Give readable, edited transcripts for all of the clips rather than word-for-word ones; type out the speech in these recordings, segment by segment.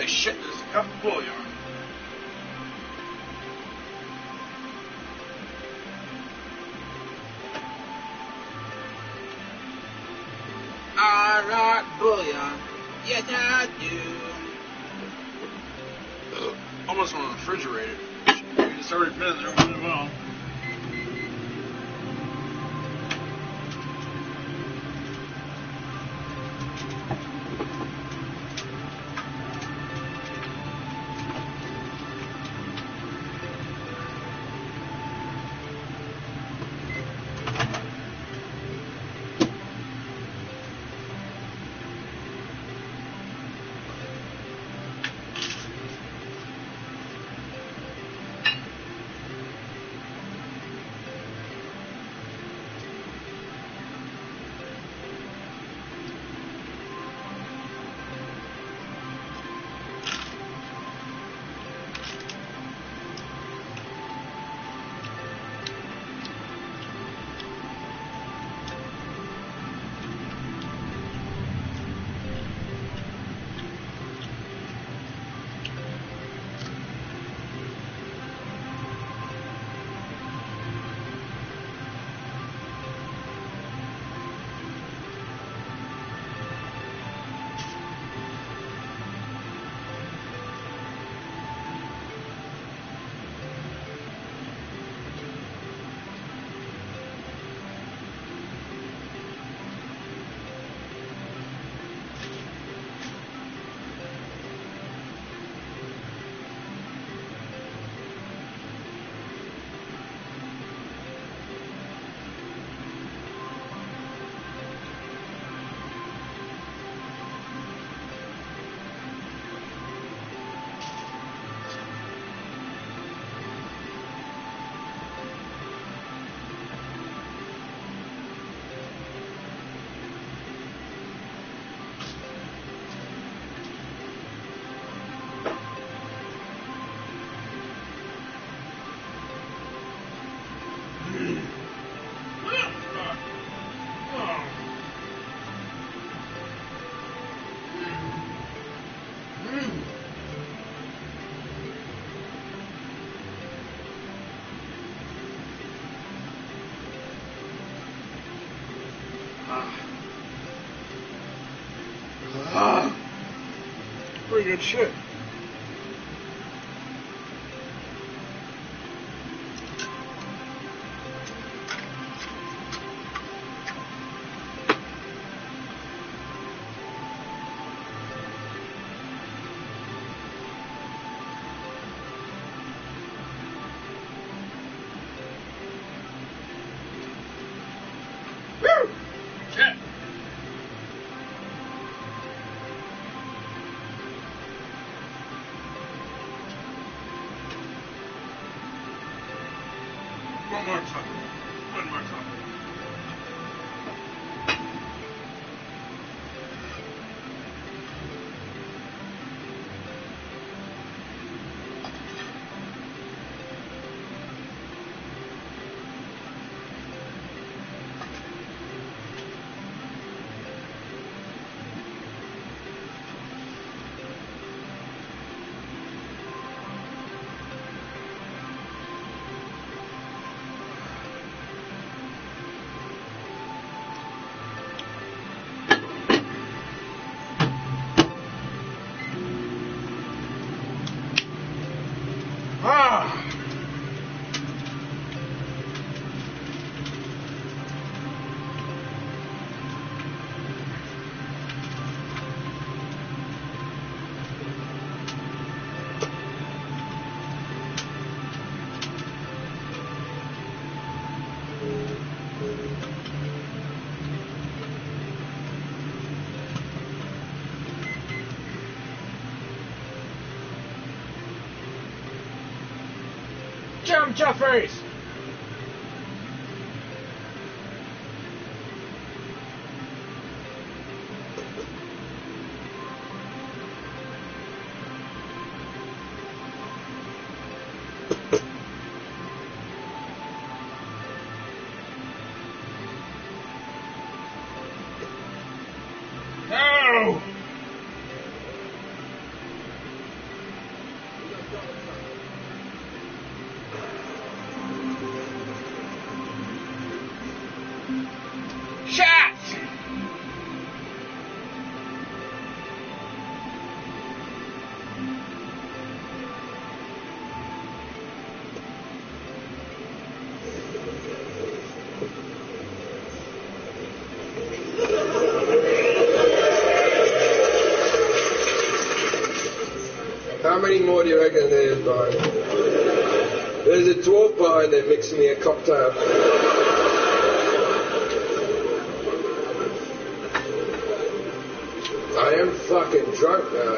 Holy shit, there's a cup of bouillon. I like bouillon. Yes, I do. Almost want to refrigerate it. It's already been there really well. Pretty good shit. Shit. One more time. One more time. Jump, Jeffries! No! many more do you reckon there's behind? There's a dwarf behind there mixing me a cocktail. I am fucking drunk now.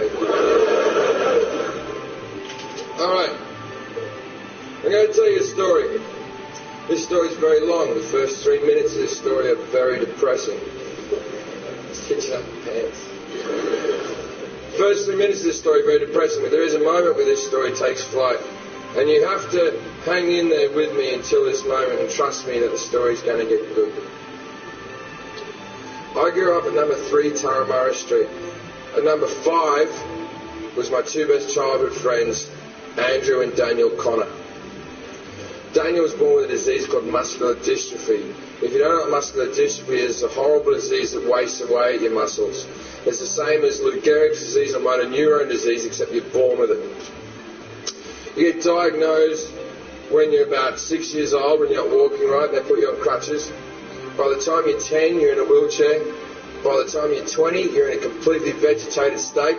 Alright. I'm going to tell you a story. This story's very long. The first 3 minutes of this story are very depressing. It's hitching up the pants. First 3 minutes of this story are very depressing, but there is a moment where this story takes flight. And you have to hang in there with me until this moment and trust me that the story's going to get good. I grew up at number 3 Turramurra Street. At number 5 was my two best childhood friends, Andrew and Daniel Connor. Daniel was born with a disease called muscular dystrophy. If you don't know what muscular dystrophy is, it's a horrible disease that wastes away at your muscles. It's the same as Lou Gehrig's disease or motor neurone disease, except you're born with it. You get diagnosed when you're about 6 years old, when you're not walking right, they put you on crutches. By the time you're 10, you're in a wheelchair. By the time you're 20, you're in a completely vegetated state.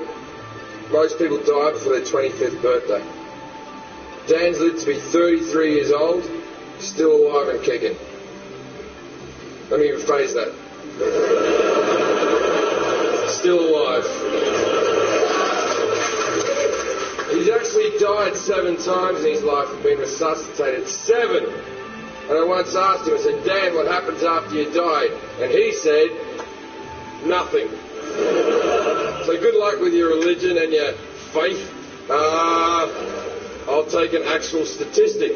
Most people die before their 25th birthday. Dan's lived to be 33 years old, still alive and kicking. Let me rephrase that. Still alive. He's actually died 7 times in his life and been resuscitated. 7! And I once asked him, I said, Dan, what happens after you die? And he said, nothing. So good luck with your religion and your faith. I'll take an actual statistic.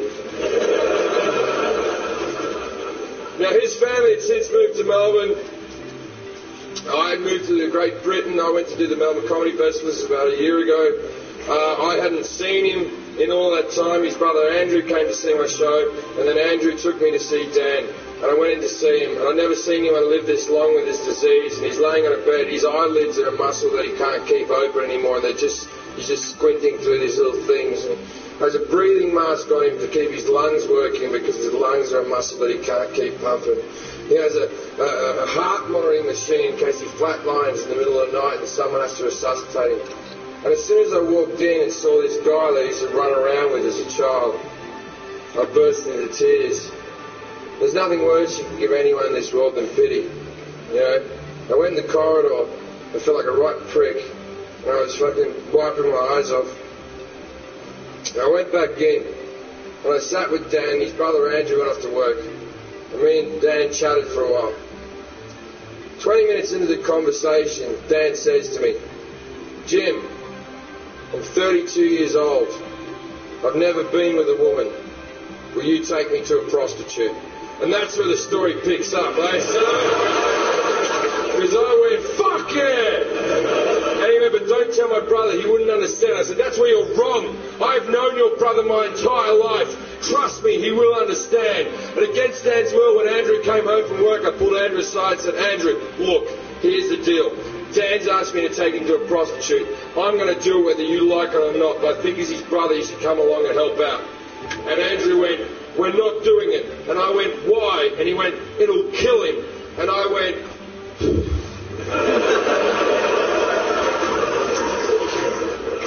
Now, his family had since moved to Melbourne. I had moved to Great Britain. I went to do the Melbourne Comedy Festival. This was about a year ago. I hadn't seen him in all that time. His brother Andrew came to see my show, and then Andrew took me to see Dan. And I went in to see him, and I'd never seen anyone live this long with this disease, and he's laying on a bed. His eyelids are a muscle that he can't keep open anymore, and he's just squinting through these little things. And there's a breathing mask on him to keep his lungs working because his lungs are a muscle that he can't keep pumping. He has a heart monitoring machine in case he flatlines in the middle of the night and someone has to resuscitate him. And as soon as I walked in and saw this guy that I used to run around with as a child, I burst into tears. There's nothing worse you can give anyone in this world than pity. You know, I went in the corridor, I felt like a right prick, and I was fucking wiping my eyes off. And I went back in, and I sat with Dan. His brother Andrew went off to work, and me and Dan chatted for a while. 20 minutes into the conversation, Dan says to me, Jim, I'm 32 years old. I've never been with a woman. Will you take me to a prostitute? And that's where the story picks up, eh? Because I went, fuck yeah! And he went, but don't tell my brother, he wouldn't understand. I said, that's where you're wrong. I've known your brother my entire life. Trust me, he will understand. And against Dan's will, when Andrew came home from work, I pulled Andrew aside and said, Andrew, look, here's the deal. Dan's asked me to take him to a prostitute. I'm going to do it whether you like it or not, but I think as his brother, he should come along and help out. And Andrew went, we're not doing it. And I went, why? And he went, it'll kill him. And I went,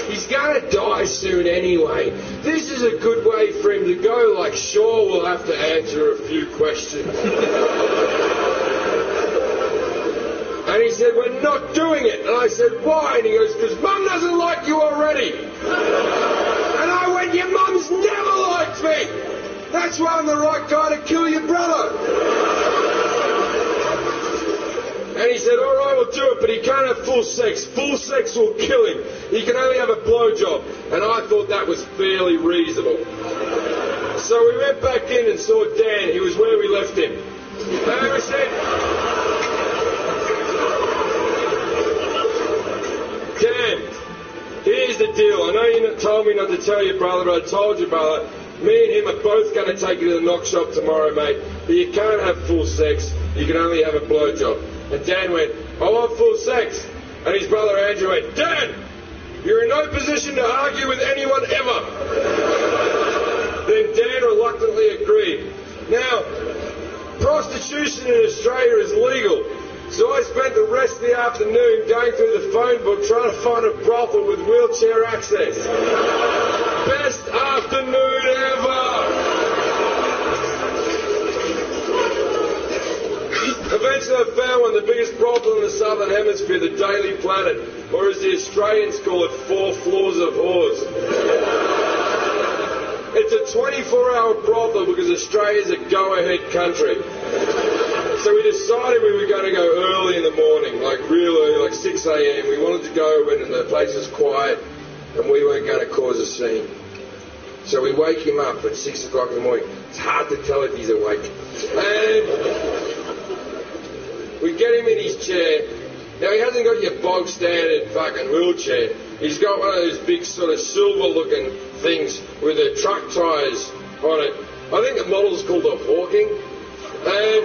he's going to die soon anyway. This is a good way for him to go. Like, sure, we'll have to answer a few questions. And he said, we're not doing it. And I said, why? And he goes, because Mum doesn't like you already. And I went, your mum's never liked me. That's why I'm the right guy to kill your brother. And he said, all right, we'll do it, but he can't have full sex. Full sex will kill him. He can only have a blowjob. And I thought that was fairly reasonable. So we went back in and saw Dan. He was where we left him. And we said, Dan, here's the deal. I know you told me not to tell your brother, but I told your brother. Me and him are both going to take you to the knock shop tomorrow, mate. But you can't have full sex. You can only have a blowjob. And Dan went, I want full sex. And his brother Andrew went, Dan, you're in no position to argue with anyone ever. Then Dan reluctantly agreed. Now, prostitution in Australia is legal. So I spent the rest of the afternoon going through the phone book trying to find a brothel with wheelchair access. Best afternoon ever! Eventually I found one, the biggest brothel in the Southern Hemisphere, the Daily Planet, or as the Australians call it, 4 floors of whores. It's a 24-hour brothel because Australia's a go-ahead country. So we decided we were going to go early in the morning, like real early, like 6 a.m. We wanted to go when the place was quiet and we weren't going to cause a scene. So we wake him up at 6 o'clock in the morning. It's hard to tell if he's awake. And we get him in his chair. Now, he hasn't got your bog standard fucking wheelchair. He's got one of those big sort of silver-looking things with the truck tyres on it. I think the model's called a Hawking. And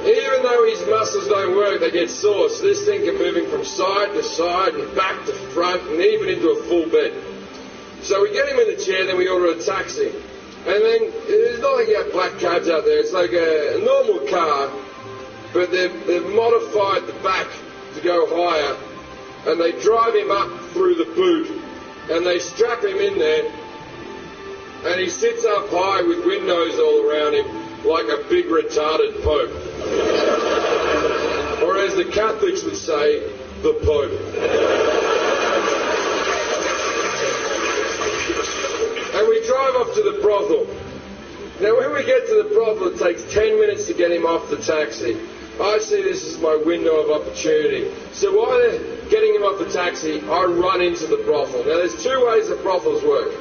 even though his muscles don't work, they get sore. So this thing can move him from side to side and back to front and even into a full bed. So we get him in the chair, then we order a taxi. And then it's not like you have black cabs out there. It's like a normal car, but they've modified the back to go higher, and they drive him up through the boot, and they strap him in there, and he sits up high with windows all around him like a big retarded pope. Or as the Catholics would say, the Pope. And we drive off to the brothel. Now when we get to the brothel, it takes 10 minutes to get him off the taxi. I see this as my window of opportunity. So while they're getting him off the taxi, I run into the brothel. Now there's 2 ways that brothels work.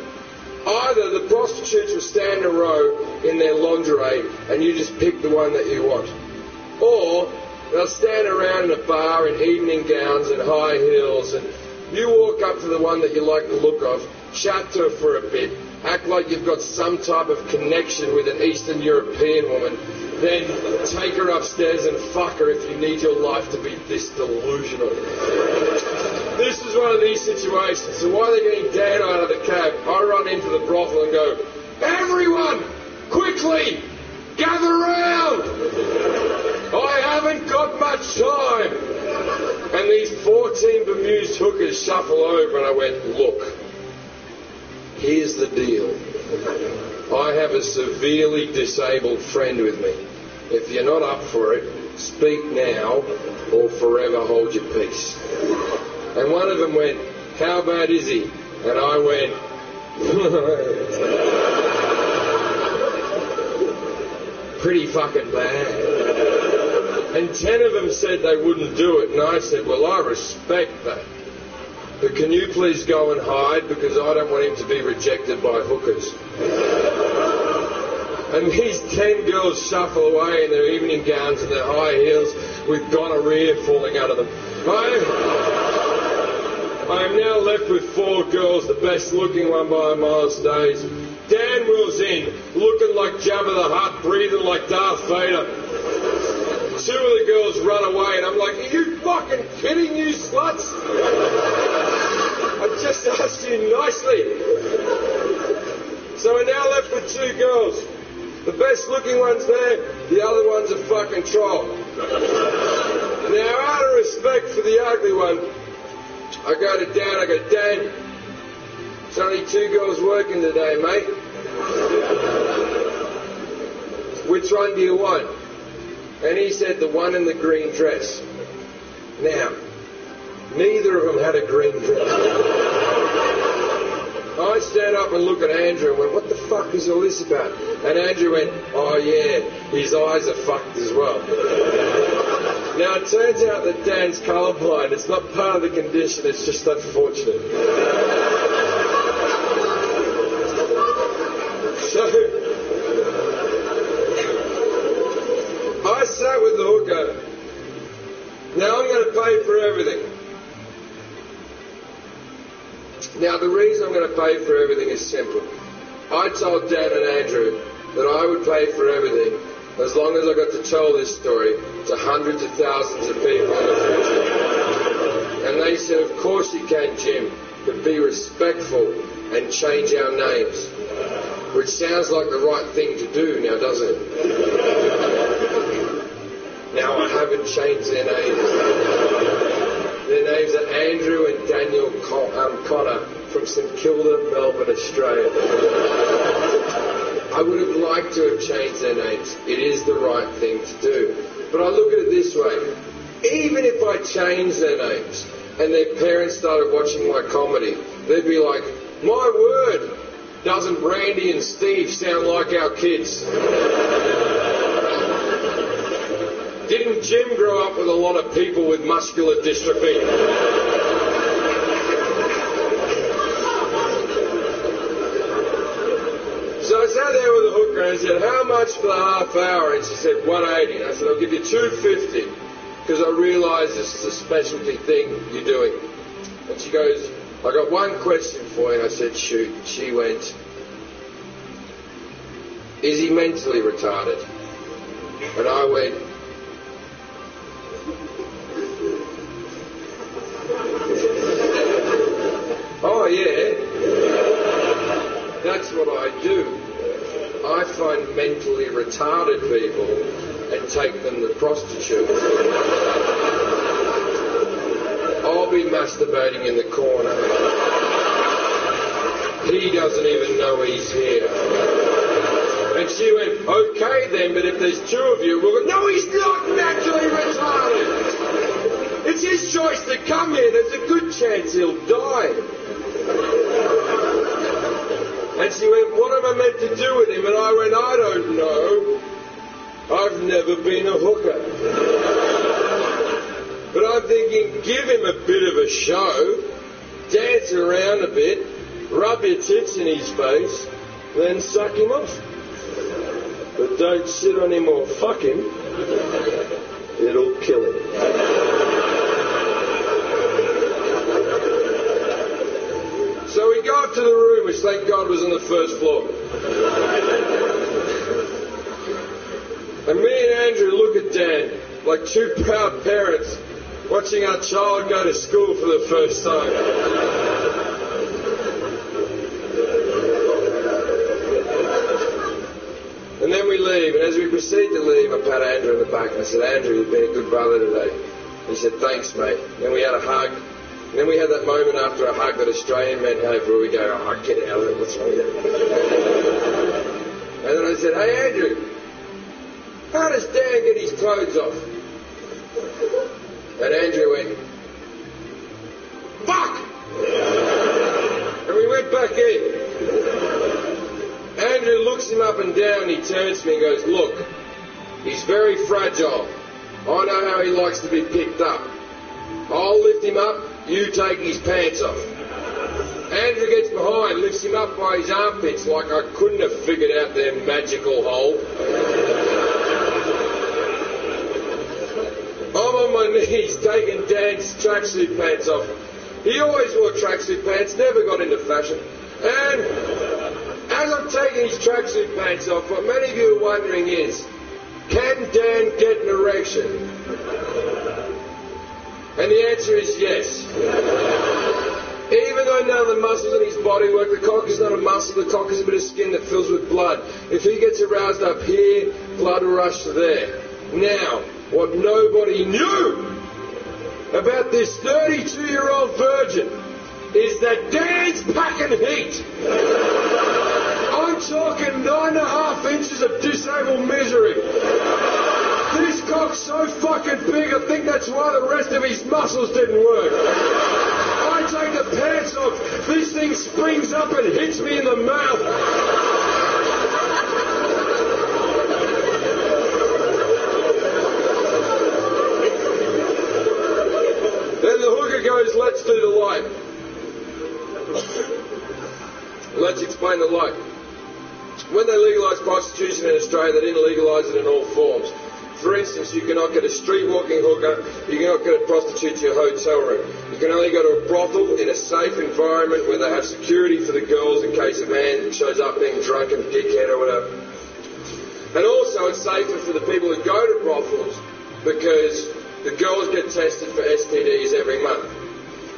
Either the prostitutes will stand in a row in their lingerie and you just pick the one that you want. Or they'll stand around in a bar in evening gowns and high heels, and you walk up to the one that you like the look of, chat to her for a bit, act like you've got some type of connection with an Eastern European woman, then take her upstairs and fuck her if you need your life to be this delusional. This is one of these situations. So while they're getting Dan out of the cab, I run into the brothel and go, "Everyone, quickly, gather round! I haven't got much time." And these 14 bemused hookers shuffle over, and I went, "Look, here's the deal. I have a severely disabled friend with me. If you're not up for it, speak now or forever hold your peace." And one of them went, "How bad is he?" And I went, "Pretty fucking bad." And 10 of them said they wouldn't do it, and I said, "Well, I respect that. But can you please go and hide, because I don't want him to be rejected by hookers." And these 10 girls shuffle away in their evening gowns and their high heels with gonorrhea falling out of them. I am now left with 4 girls, the best looking one by a mile stays. Dan wheels in, looking like Jabba the Hutt, breathing like Darth Vader. 2 of the girls run away, and I'm like, "Are you fucking kidding, you sluts? I just asked you nicely." So we're now left with 2 girls. The best looking one's there, the other one's a fucking troll. Now, out of respect for the ugly one, I go to Dan, I go, "Dan, it's only 2 girls working today, mate. Which one do you want?" And he said, "The one in the green dress." Now, neither of them had a green dress. I stand up and look at Andrew and went, "What the fuck is all this about?" And Andrew went, "Oh yeah, his eyes are fucked as well." Now it turns out that Dan's colourblind. It's not part of the condition, it's just unfortunate. So I sat with the hooker. Now I'm going to pay for everything. Now the reason I'm going to pay for everything is simple. I told Dan and Andrew that I would pay for everything as long as I got to tell this story to hundreds of thousands of people in the future. And they said, "Of course you can, Jim, but be respectful and change our names." Which sounds like the right thing to do now, doesn't it? Now, I haven't changed their names. Their names are Andrew and Daniel Connor from St Kilda, Melbourne, Australia. I would have liked to have changed their names. It is the right thing to do. But I look at it this way. Even if I changed their names and their parents started watching my comedy, they'd be like, my word, doesn't Brandy and Steve sound like our kids? Didn't Jim grow up with a lot of people with muscular dystrophy? So I sat there with the hooker and I said, how much for the half hour? And she said, 180. And I said, I'll give you 250 because I realise this is a specialty thing you're doing. And she goes, I got one question for you. And I said, shoot. And she went, is he mentally retarded? And I went, oh yeah, that's what I do. I find mentally retarded people and take them to prostitutes. I'll be masturbating in the corner. He doesn't even know he's here. And she went, okay then, but if there's two of you, we'll go, no, he's not naturally retarded. It's his choice to come here. There's a good chance he'll die. And she went, what am I meant to do with him? And I went, I don't know. I've never been a hooker. But I'm thinking, give him a bit of a show, dance around a bit, rub your tits in his face, then suck him off. But don't sit on him or fuck him. It'll kill him. So we go up to the room, which thank God was on the first floor. And me and Andrew look at Dan like two proud parents watching our child go to school for the first time. And then we leave, and as we proceed to leave, I pat Andrew on the back and I said, Andrew, you've been a good brother today. He said, thanks, mate. And then we had a hug. And then we had that moment after a hug that Australian men have where we go, oh, get out of it, what's wrong with you? And then I said, hey, Andrew, how does Dan get his clothes off? And Andrew went, fuck! And we went back in. Andrew looks him up and down, he turns to me and goes, look, he's very fragile. I know how he likes to be picked up. I'll lift him up, you take his pants off. Andrew gets behind, lifts him up by his armpits like I couldn't have figured out their magical hole. I'm on my knees taking Dan's tracksuit pants off. He always wore tracksuit pants, never got into fashion. And as I'm taking his tracksuit pants off, what many of you are wondering is, can Dan get an erection? And the answer is yes. Even though none of the muscles in his body work, the cock is not a muscle, the cock is a bit of skin that fills with blood. If he gets aroused up here, blood will rush to there. Now, what nobody knew about this 32-year-old virgin is that Dan's packing heat. I'm talking 9.5 inches of disabled misery. This cock's so fucking big, I think that's why the rest of his muscles didn't work. I take the pants off, this thing springs up and hits me in the mouth. Then the hooker goes, let's do the light. Let's explain the light. When they legalised prostitution in Australia, they didn't legalise it in all forms. For instance, you cannot get a street-walking hooker, you cannot get a prostitute to your hotel room. You can only go to a brothel in a safe environment where they have security for the girls in case a man shows up being drunk and dickhead or whatever. And also it's safer for the people who go to brothels because the girls get tested for STDs every month.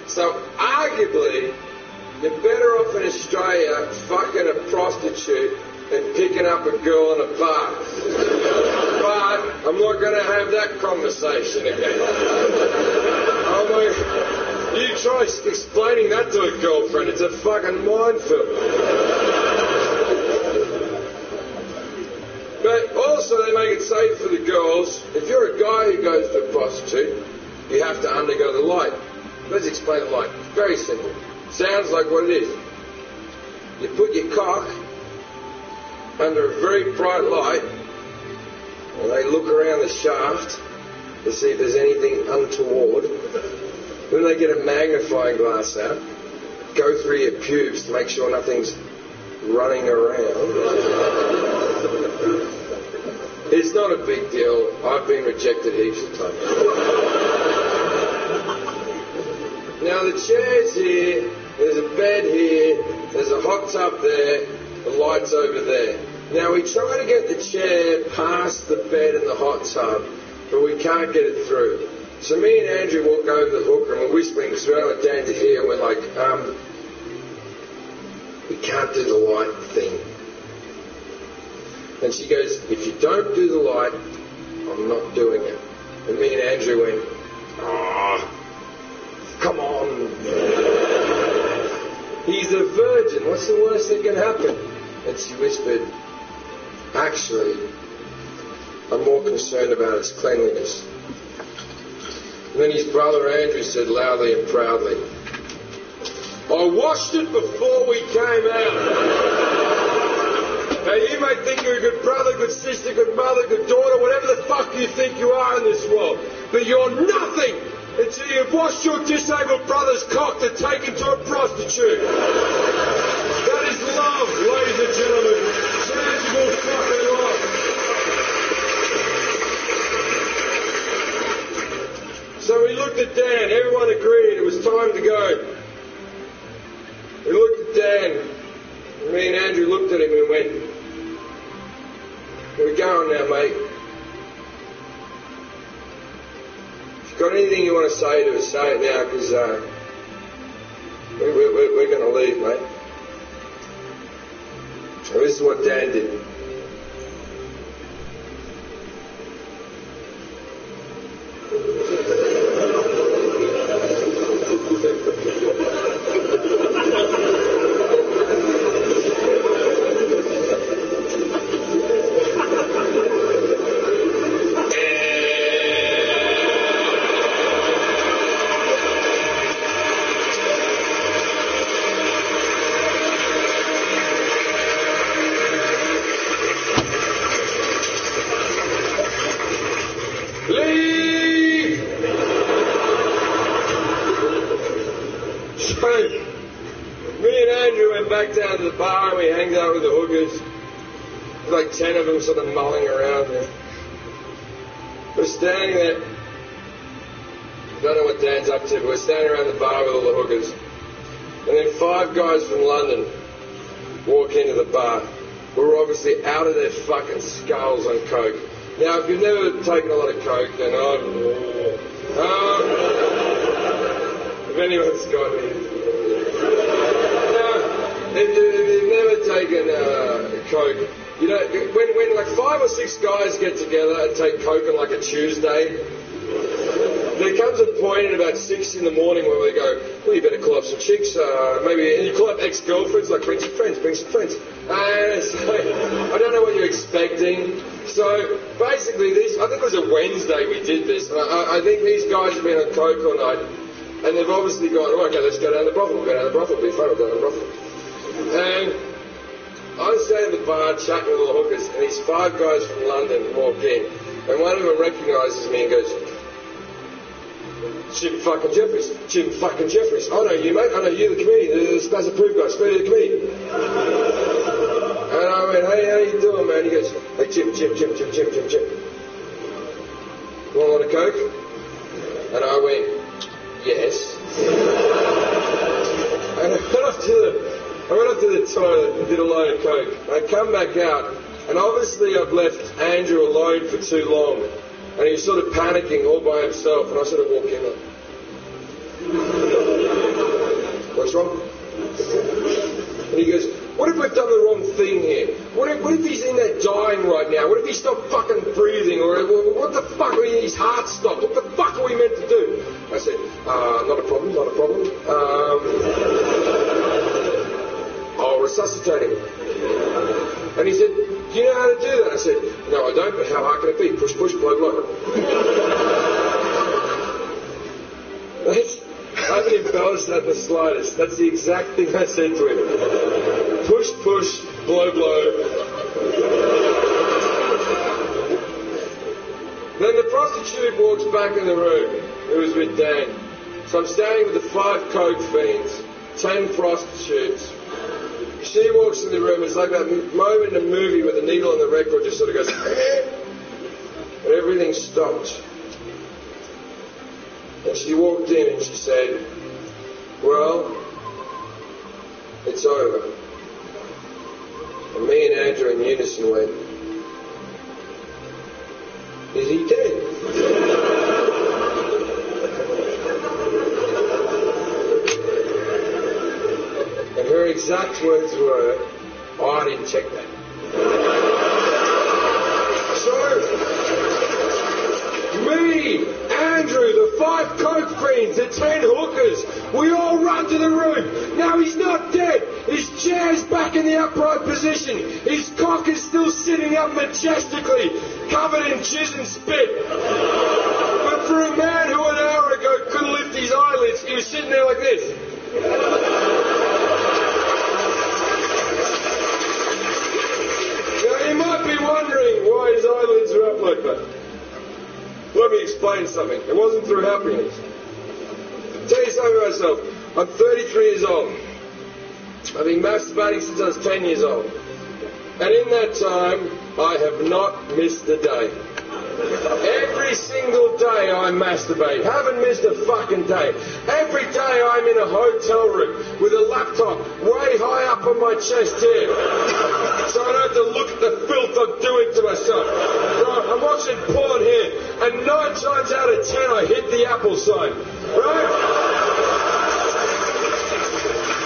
So arguably, you're better off in Australia fucking a prostitute than picking up a girl in a bar. But I'm not going to have that conversation again. I'm like, you try explaining that to a girlfriend, it's a fucking minefield. But also they make it safe for the girls. If you're a guy who goes to a prostitute, you have to undergo the light. Let's explain the light. Very simple. Sounds like what it is. You put your cock under a very bright light, and they look around the shaft to see if there's anything untoward. Then they get a magnifying glass out, go through your pubes to make sure nothing's running around. It's not a big deal. I've been rejected heaps of times. Now the chair's here, there's a bed here, there's a hot tub there, the light's over there. Now we try to get the chair past the bed and the hot tub, but we can't get it through. So me and Andrew walk over the hooker and we're whispering because we don't want Dan to hear, and we're like, we can't do the light thing. And she goes, if you don't do the light, I'm not doing it. And me and Andrew went, come on. He's a virgin. What's the worst that can happen? And she whispered, actually, I'm more concerned about its cleanliness. And then his brother Andrew said loudly and proudly, I washed it before we came out. Now you may think you're a good brother, good sister, good mother, good daughter, whatever the fuck you think you are in this world. But you're nothing until you've washed your disabled brother's cock to take him to a prostitute. That is love, ladies and gentlemen. Tangible fucking love. So we looked at Dan. Everyone agreed it was time to go. We looked at Dan. Me and Andrew looked at him and went, we're going now, mate. If you've got anything you want to say to us, say it now, because we're going to leave, mate. And this is what Dan did. Down to the bar and we hanged out with the hookers. Like 10 of them sort of mulling around there. We're standing there. Don't know what Dan's up to, but we're standing around the bar with all the hookers. And then 5 guys from London walk into the bar. We're obviously out of their fucking skulls on coke. Now, if you've never taken a lot of coke, then if anyone's got me. If you've never taken coke, you know, when like 5 or 6 guys get together and take coke on like a Tuesday, there comes a point at about 6 in the morning where we go, well, you better call up some chicks, maybe, and you call up ex-girlfriends, like bring some friends. And so, I don't know what you're expecting. So basically, I think it was a Wednesday we did this, and I think these guys have been on coke all night, and they've obviously gone, oh, okay, let's go down the brothel, it'll be fun, we'll go down the brothel. And I'm standing at the bar chatting with all the hookers, and these 5 guys from London walk in, and one of them recognises me and goes, Jim fucking Jeffries. I know you, mate. I know you, the comedian, the Spaz Approved guy, Spirit of the comedian. And I went, hey, how you doing, man? He goes, hey, Jim. You want a lot of coke? And I went, yes. And I went up to the toilet and did a load of coke. And I come back out, and obviously I've left Andrew alone for too long. And he was sort of panicking all by himself, and I sort of walk in like, what's wrong? And he goes, what if we've done the wrong thing here? What if he's in there dying dying right now? What if he stopped fucking breathing? Or what the fuck, his heart stopped? What the fuck are we meant to do? I said, not a problem, not a problem. I'll resuscitate him. And he said, do you know how to do that? I said, no, I don't, but how hard can it be? Push, push, blow, blow. I haven't embellished that the slightest. That's the exact thing I said to him. Push, push, blow, blow. Then the prostitute walks back in the room. It was with Dan. So I'm standing with the 5 coke fiends, 10 prostitutes. She walks in the room. It's like that moment in a movie where the needle on the record just sort of goes, and everything stopped. And she walked in and she said, well, it's over. And me and Andrew in unison went, is he dead? And her exact words were, oh, I didn't check that. So, me, Andrew, the 5 coke fiends, the 10 hookers, we all run to the room. Now he's not dead. His chair's back in the upright position. His cock is still sitting up majestically, covered in jizz and spit. But for a man who an hour ago couldn't lift his eyelids, he was sitting there like this. Now you might be wondering why his eyelids are up like that. Let me explain something. It wasn't through happiness. I'll tell you something about myself. I'm 33 years old. I've been masturbating since I was 10 years old. And in that time, I have not missed a day. Every single day I masturbate. Haven't missed a fucking day. Every day I'm in a hotel room with a laptop way high up on my chest here. So I don't have to look at the filth I'm doing to myself. Right? I'm watching porn here. And 9 times out of 10 I hit the Apple sign. Right?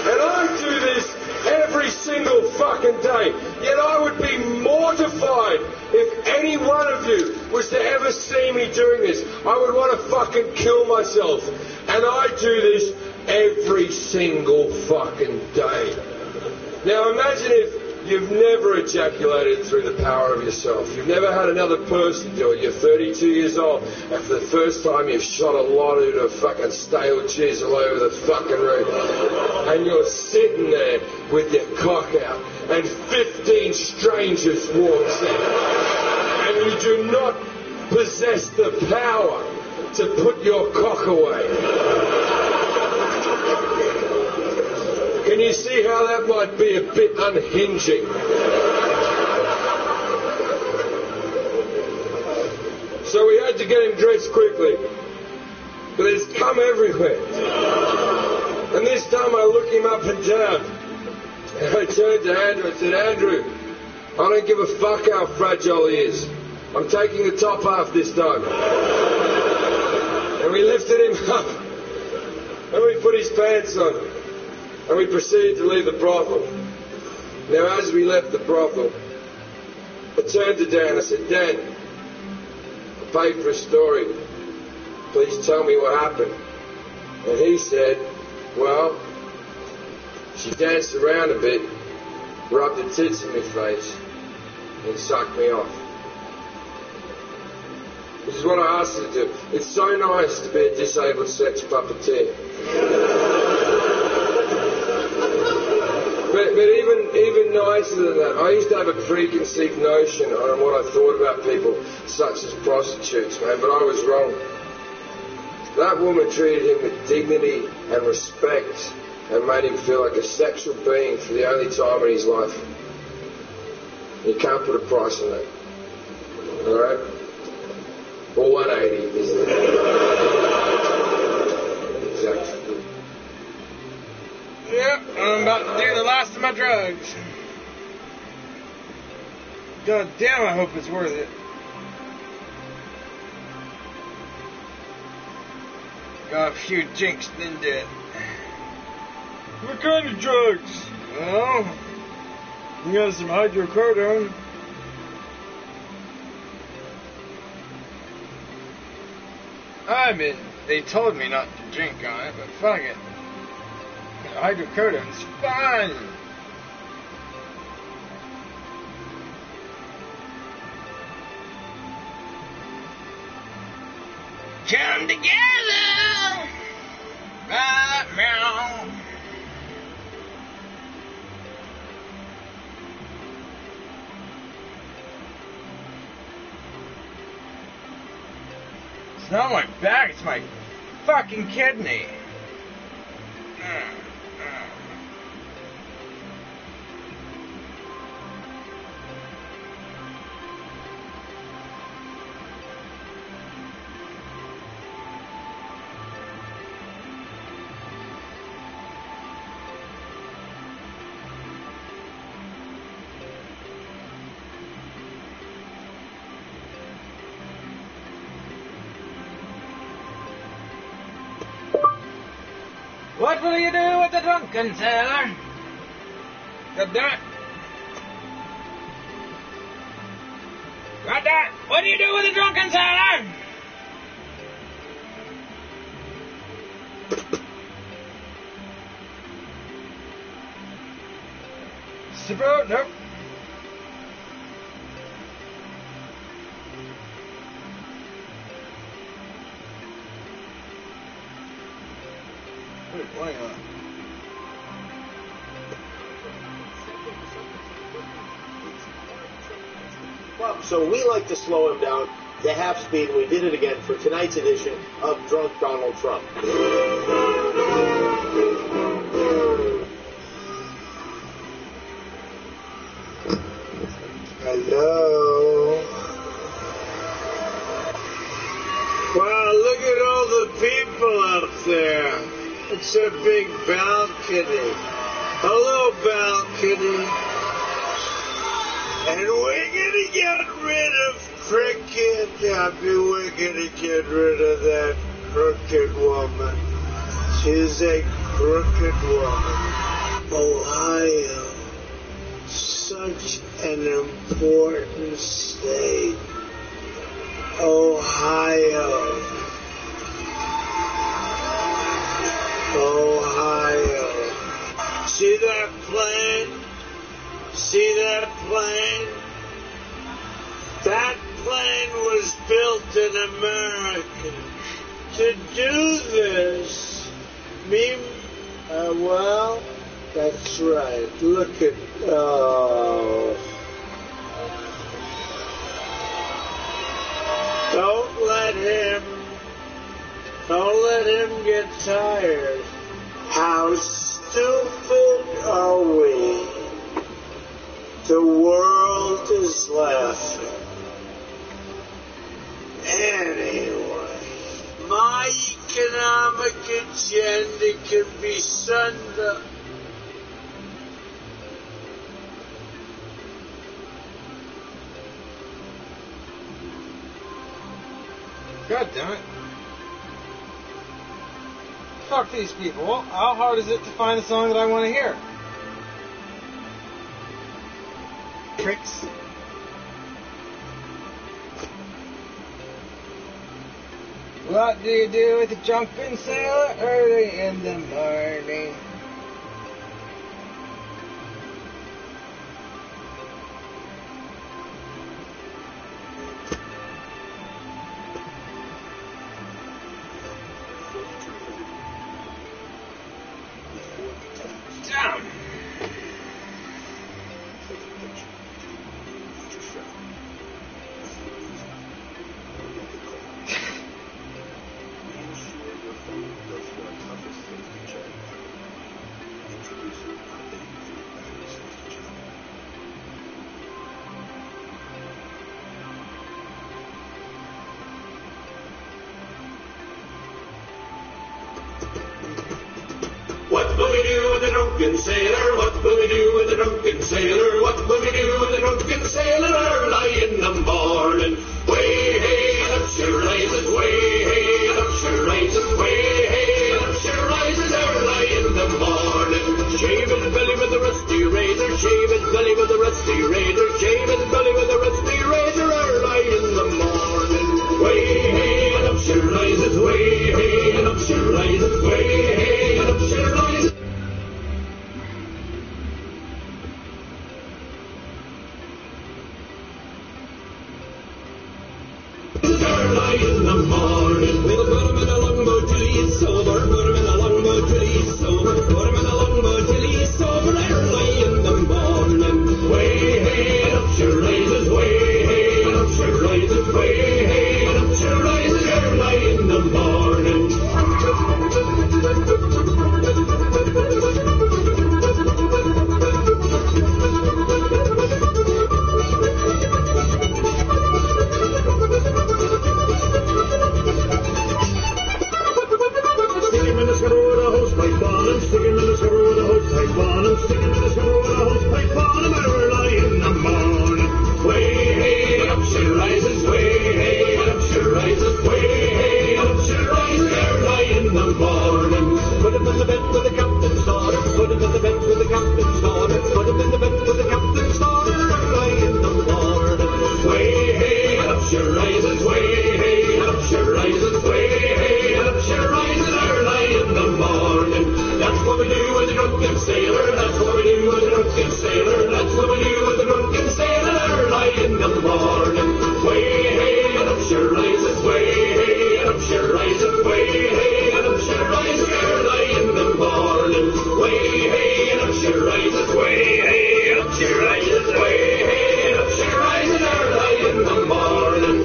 And I do this every single fucking day. Yet I would be mortified if any one of you was to ever see me doing this. I would want to fucking kill myself. And I do this every single fucking day. Now imagine if you've never ejaculated through the power of yourself. You've never had another person do it. You're 32 years old, and for the first time you've shot a lot of fucking stale jizz all over the fucking room. And you're sitting there with your cock out, and 15 strangers walks in. And you do not possess the power to put your cock away. Can you see how that might be a bit unhinging? So we had to get him dressed quickly. But there's cum everywhere. And this time I look him up and down. And I turned to Andrew and said, Andrew, I don't give a fuck how fragile he is. I'm taking the top off this time. And we lifted him up. And we put his pants on. And we proceeded to leave the brothel. Now, as we left the brothel, I turned to Dan. I said, Dan, I paid for a story. Please tell me what happened. And he said, well, she danced around a bit, rubbed her tits in my face, and sucked me off. This is what I asked her to do. It's so nice to be a disabled sex puppeteer. But even nicer than that, I used to have a preconceived notion on what I thought about people such as prostitutes, man, but I was wrong. That woman treated him with dignity and respect and made him feel like a sexual being for the only time in his life. You can't put a price on that. Alright? Or 180, isn't it? Exactly. Yep, I'm about to do the last of my drugs. God damn, I hope it's worth it. Got a few jinxed and dead. What kind of drugs? Well, you got some hydrocodone. They told me not to drink on it, but fuck it. Hydrocodone's fun! Come together! Right now! It's not my back, it's my fucking kidney. What will you do with the drunken sailor? God damn it. God damn it. What do you do with the drunken sailor? Super, nope. What are you playing on? Well, so we like to slow him down to half speed, and we did it again for tonight's edition of Drunk Donald Trump. Hello. Wow, look at all the people out there. It's a big balcony. Hello, balcony. And we're gonna get rid of Cricket. We're gonna get rid of that crooked woman. She's a crooked woman. Ohio. Such an important state. Ohio. Ohio. See that plane? See that plane? That plane was built in America. To do this, well, that's right. Look at, oh. Don't let him get tired. How stupid are we? The world is laughing. Anyway, my economic agenda can be summed up. God damn it. Fuck these people. Well, how hard is it to find a song that I want to hear? Pricks. What do you do with a drunken sailor early in the morning? Damn! What will we do with the drunken sailor? What will we do with the drunken sailor? What will we do with the drunken sailor early in the morning? Way hey, up she rises, way hey, up she rises, way hey, up she rises early in the morning. Shave his belly with a rusty razor, shave his belly with a rusty razor, shave his belly with a rusty razor early in the morning. Way hey, up she rises, Early in the morning. We'll put him in a longboat till he's sober. Put him in a longboat till he's sober. Put him in a longboat till he's sober. Early in the morning. Way hey, up she rises. Way hey, up she rises. Way hey, up she rises. Early in the morning. Stick him in the scupper with a hosepipe on him. Stick him in the scupper with a hosepipe on him. Stick him in the scupper with a hosepipe on him. Early in the morning. Way hey, up she rises. Way hey, up she rises. Way hey, up she rises. Early in the morning. Put him in the bed with the captain's daughter. Put him in the bed with the captain's daughter. Put him in the bed with the captain's daughter. Early in the morning. Way hey, up she rises. Way hey, up she rises. Way hey, up she rises. Early in the morning. That's what we do with a drunken sailor. That's what we do with a drunken sailor. That's what we do with a drunken sailor. Early in the morning. Way hey, up she rises. Way hey, up she rises. Way hey, up she rises. Early in the morning. Way hey, up she rises. Way hey, up she rises. Way hey, up she rises. Early in the morning.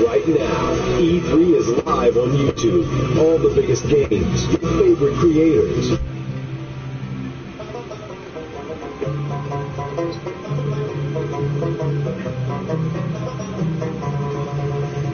Right now, E3 is live on YouTube. All the biggest games, your favorite creators.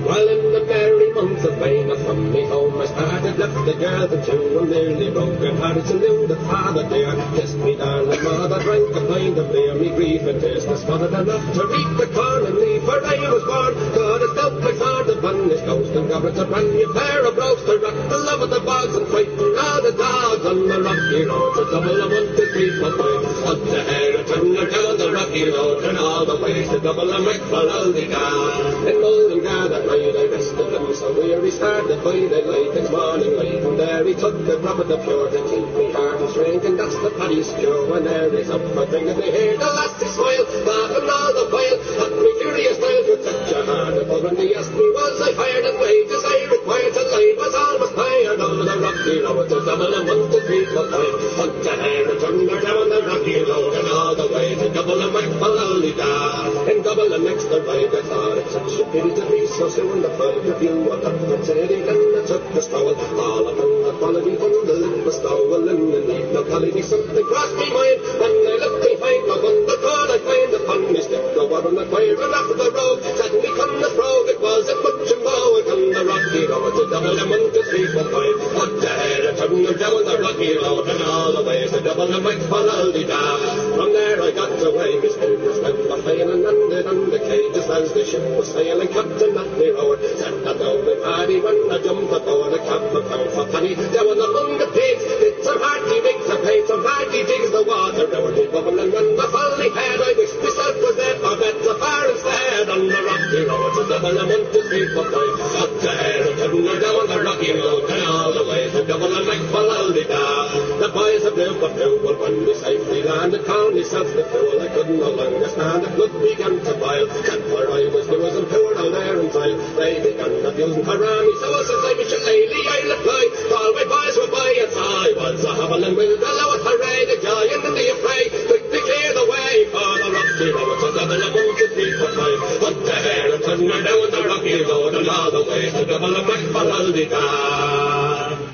Well, in the merry month of May, from me home I started, left the girl and two, and nearly broken hearted, saluted father dear, kissed me darling mother, drank a pint of beer, me grief and tears, was smothered enough to reap the corn and leave, for I was born, God has dealt my father, punished ghost, and goblets a brand new pair of brogues to rock the love of the bogs, and frighten all the dogs on the rocky road, to double a 1, 2, 3, 4, 5, up the hair, and turn down the rocky road, and all the ways to double a McFall all the down, and Mullingar that night I rested him so weary, started by the light next morning light, and there he took the drop of the pure to keep me heart is drinking, that's the paddy's cure, when there is up for drinking, they hear the lassie smile, laughing all the while, at me curious style with such a hard but when they asked me was I hired and wages I required to live was almost tired on the rocky road, to double a 1, 2, 3, 4, 5, hunt the hair and turn her down the rocky road, and all the way to double a McFall all the down, and double a next arrived, I thought it such a pity to be so soon the full review of the city, and I took the stroll, all among the quality from the lip was stolen, and the need no quality, something crossed me mind, when I looked behind my wonder thought I find upon me stick the water on the fire, and off the road, suddenly come the frog, it was a butch and bow, and on the rocky road, to double a 1, 2, 3, 4, 5, up the hair, and turn her down the rocky road, and all the ways to double a McFall all the down, from there I got away, Miss Fingers went a failing, and landed on the quay, just as the ship was sailing, Captain at the road, sat that down the paddy, when I jumped aboard a cap a pound for penny, down on the 100 pigs, did some hearty rigs, I played some hearty jigs, the water round me bubbling, when my folly had, I wished myself was dead, or better far instead, on the rocky road, to double a 1, 2, 3, 4, 5, up the hair, and turn her down the rocky road, and all the way to double a McFall all the down, the boys have lived but few, but when we safely landed, called myself the fool, I couldn't no longer stand, the blood began to boil, and where I was, there was a poor down there inside, they began abusing her army, so I says I wish a lady I reply, all my boys were by and I was a hobbling with the lowest hooray, the giant and the affray, quickly clear the way for the rocky road, to double a 1, 2, 3, 4, 5, up the hair and turn her down the rocky road, and all the way to double a McFall all the down.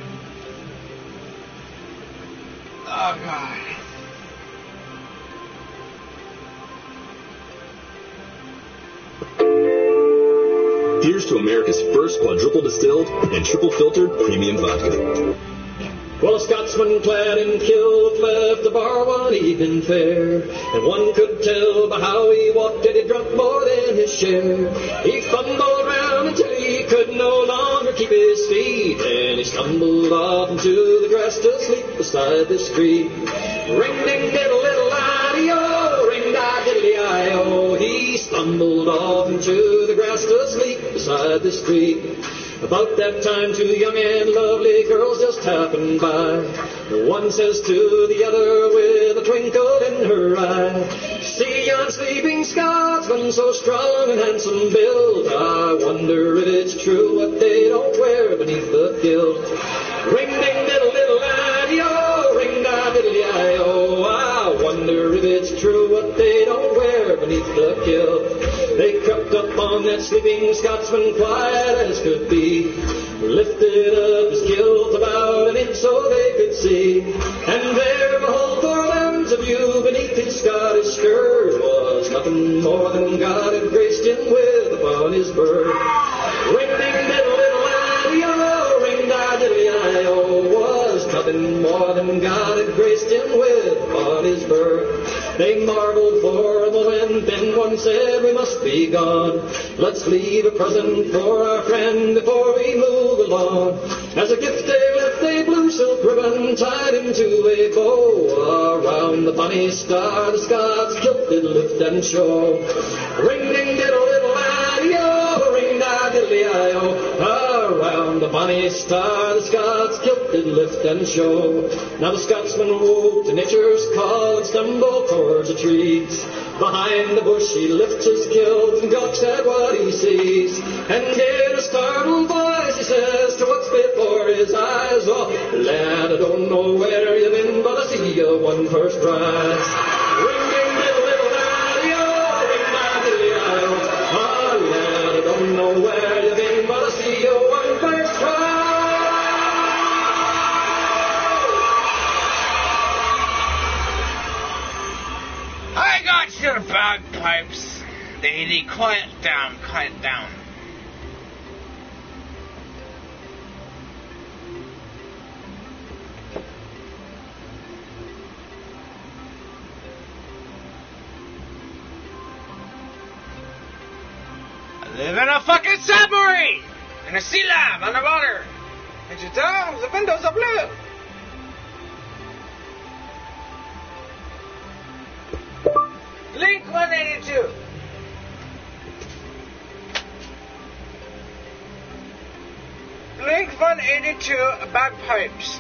Oh, God. Here's to America's first quadruple distilled and triple filtered premium vodka. Well, a Scotsman clad in kilt left the bar one evening fair, and one could tell by how he walked that he drunk more than his share. He fumbled round until he could no longer keep his feet, and he stumbled off into the grass to sleep beside the street. Ring-ding-diddle-diddle-I-O, ring-di-diddle-I-O. He stumbled off into the grass to sleep beside the street. About that time, two young and lovely girls just happened by. The one says to the other with a twinkle in her eye, "See yon sleeping Scotsman, so strong and handsome built. I wonder if it's true what they don't wear beneath the kilt." Ring-ding-diddle-diddle-I-O, ring-di-diddle-I-O. I wonder if it's true what they don't wear beneath the kilt. They crept up on that sleeping Scotsman quiet as could be, lifted up his kilt about an inch so they could see, and there, behold, for them to view beneath his Scottish skirt was nothing more than God had graced him with upon his bird. Ring-ding-diddle-diddle-I-O, ring-di-diddle-I-O, was nothing more than God had graced him with upon his bird. They marveled for a moment, then one said, "We must be gone. Let's leave a present for our friend before we move along." As a gift they left a blue silk ribbon tied into a bow. Around the bonny star the Scots kilt did lift and show. Ring-ding-diddle-diddle-I-O, ring-di-diddle-I-O. Around the bonny star the Scots kilt did lift and show. Now the Scotsman woke to nature's call and stumbled towards the trees. Behind the bush he lifts his kilt and gawks at what he sees. And in a startled voice he says to what's before his eyes, "Oh, lad, I don't know where you've been, but I see you won first prize." Ring-ding-diddle-diddle-I-O, ring-di-diddle-I-O. Oh, lad, I don't know where you've been, but I see you won first prize. I got your bagpipes. Lady, quiet down, quiet down. I live in a fucking submarine! In a sea lab on the water! Can't you tell? The windows are blue! Blink 182. Blink 182 bagpipes.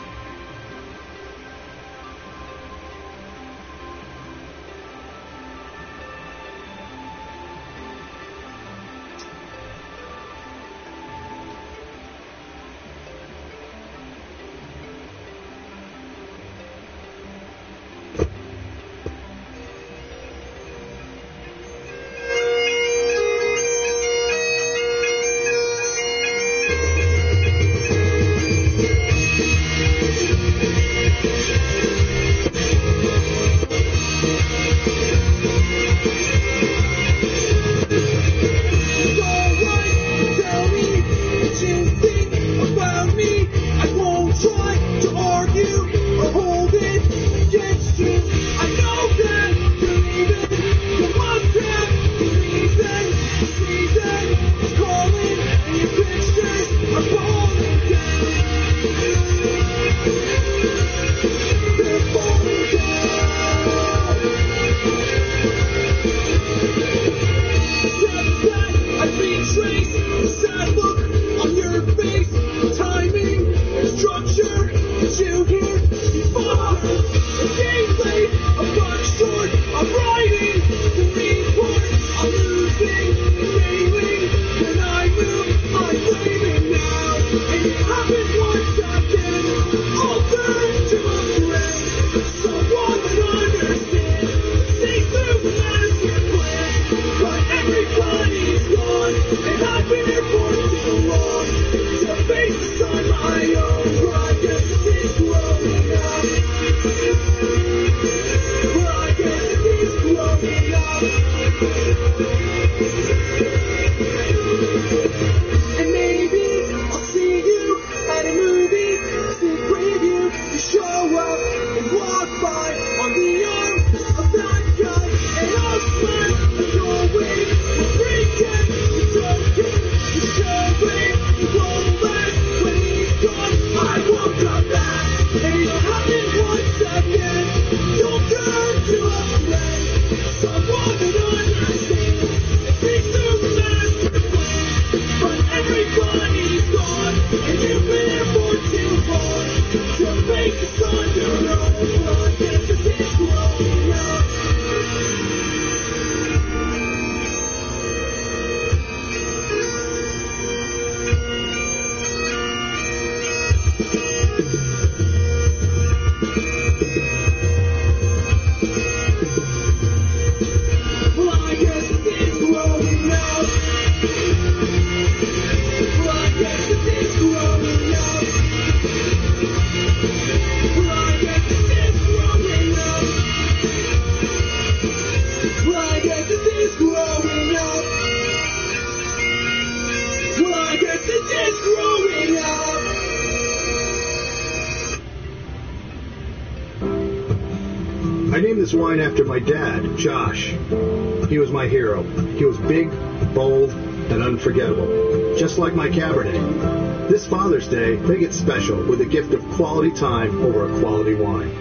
Thank you. everybody's gone, and you've been here for too long to make us on your own. Well, I guess it is growing up. Well, I guess it is growing up. Well, I guess it is growing up. Well, I guess it is growing up. Well, I guess it is growing up. Well, I guess it is growing up. I named this wine after my dad, Josh. He was my hero. He was big, bold, and unforgettable, just like my Cabernet. This Father's Day, make it special with a gift of quality time over a quality wine.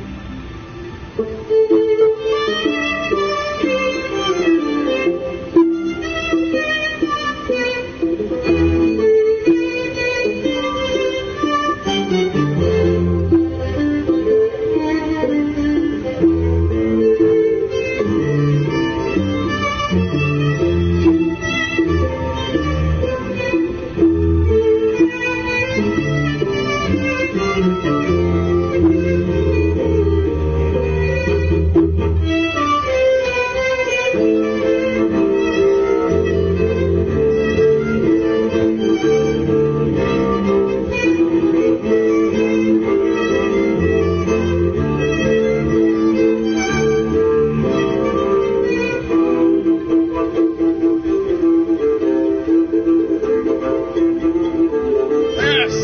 Yes!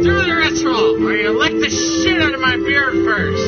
Do the ritual, where you lick the shit out of my beard first.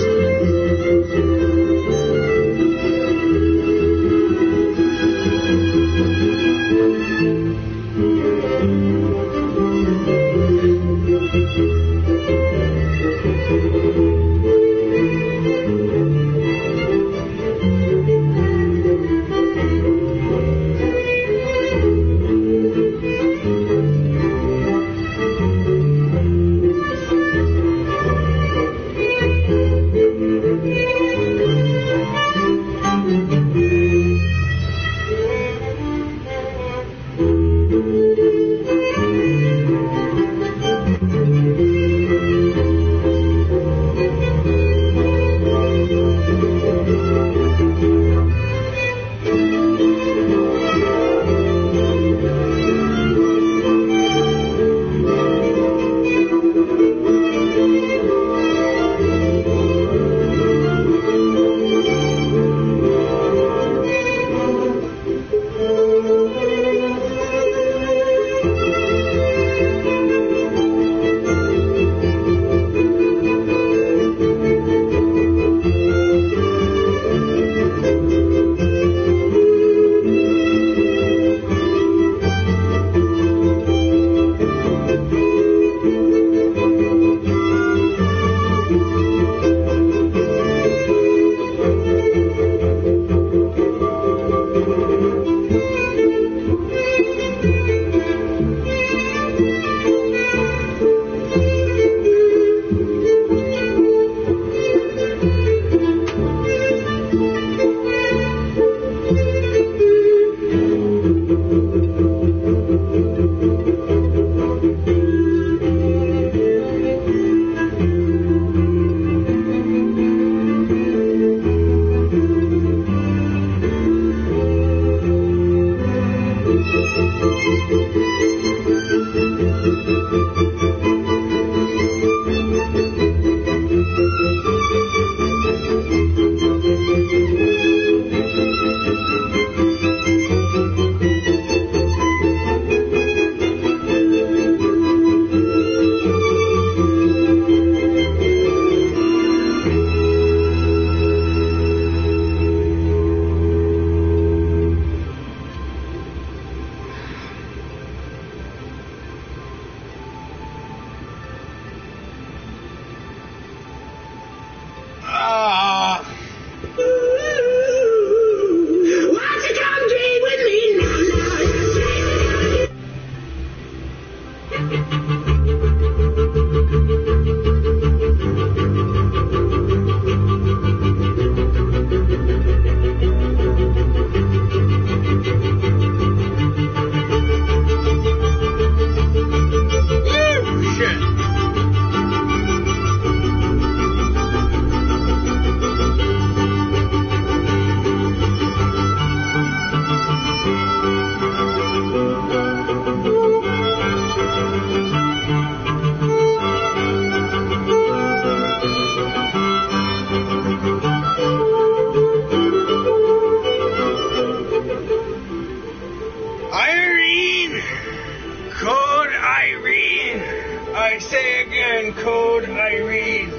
I say again, Code Irene.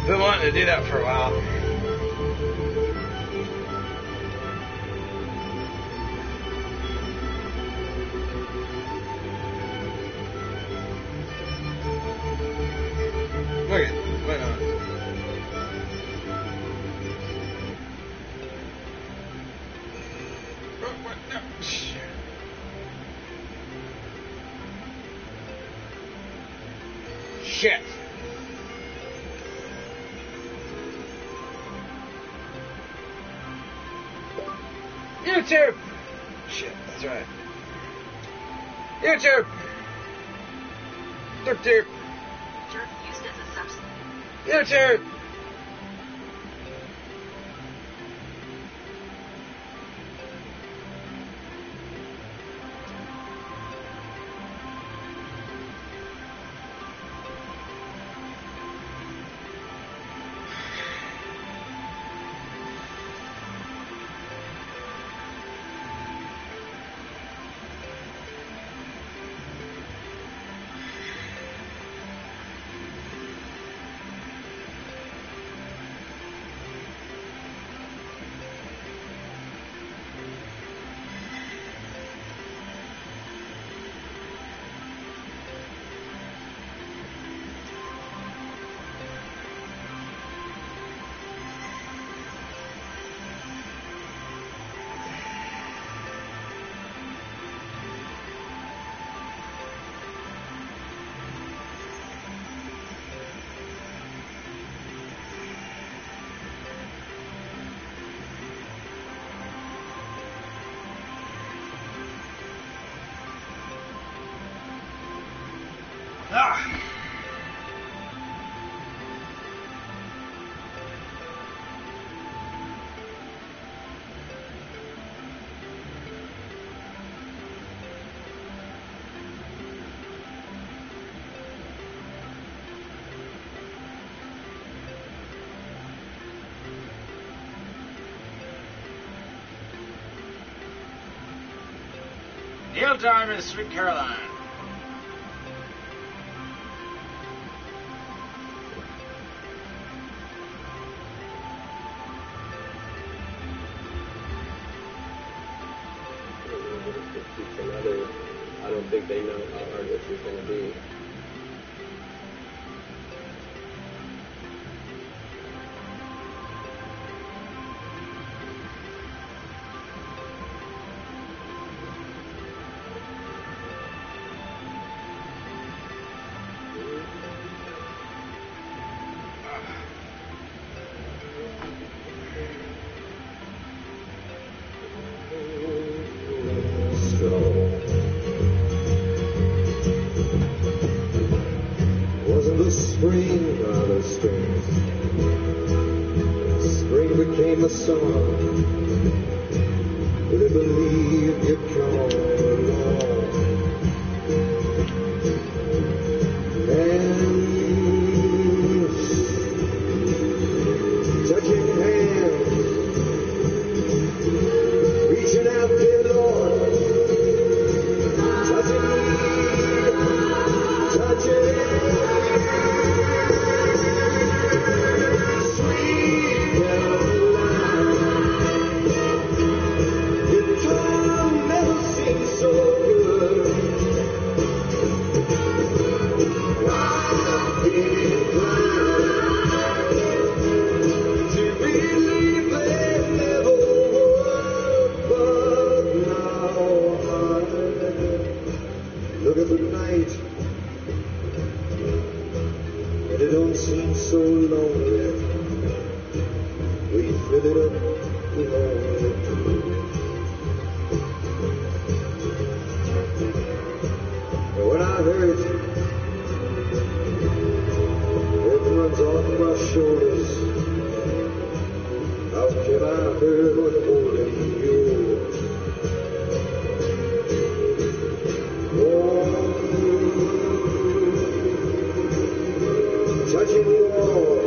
Been wanting to do that for a while. Okay, why not? Shit. YouTube! Shit, that's right. YouTube! Derp derp. Jerk used as a substitute. YouTube! Ah! Neil Diamond, Sweet Caroline. I don't think they know how hard this is going to be. Wasn't the spring rather strange? Spring became a song. Would I believe you come along? Hands, touching hands, reaching out, dear Lord, touching me, touching. Look at the night, and it don't seem so lonely. We fill it up with lonely too. And when I hurt, it runs off my shoulders. How can I hurt when holding you? Touching you all,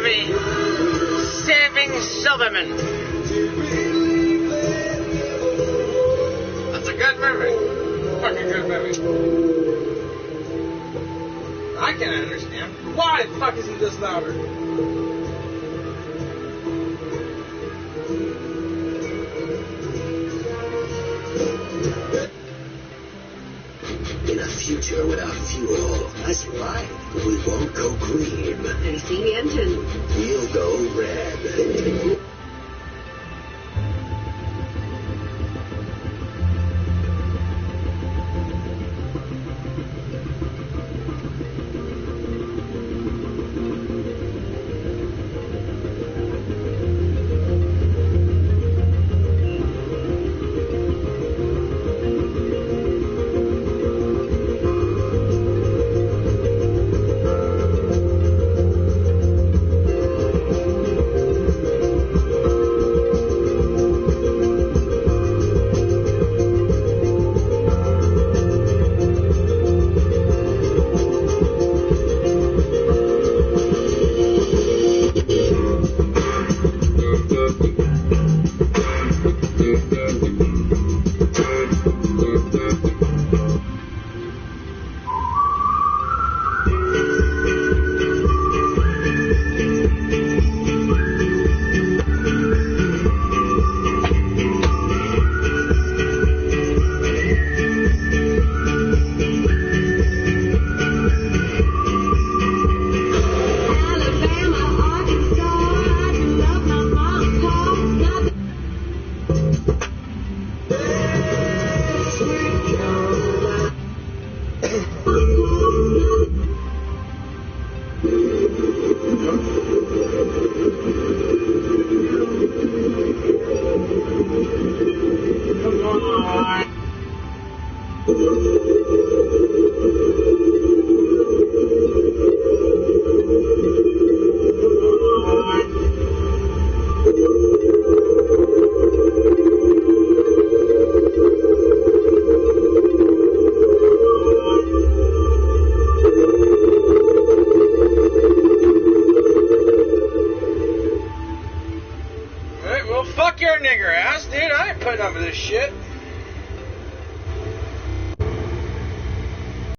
movie, Saving Silverman. That's a good movie. Fucking good movie. I can't understand. Why the fuck isn't this louder? In a future without fuel, That's right. we won't go green. I see the engine. We'll go red.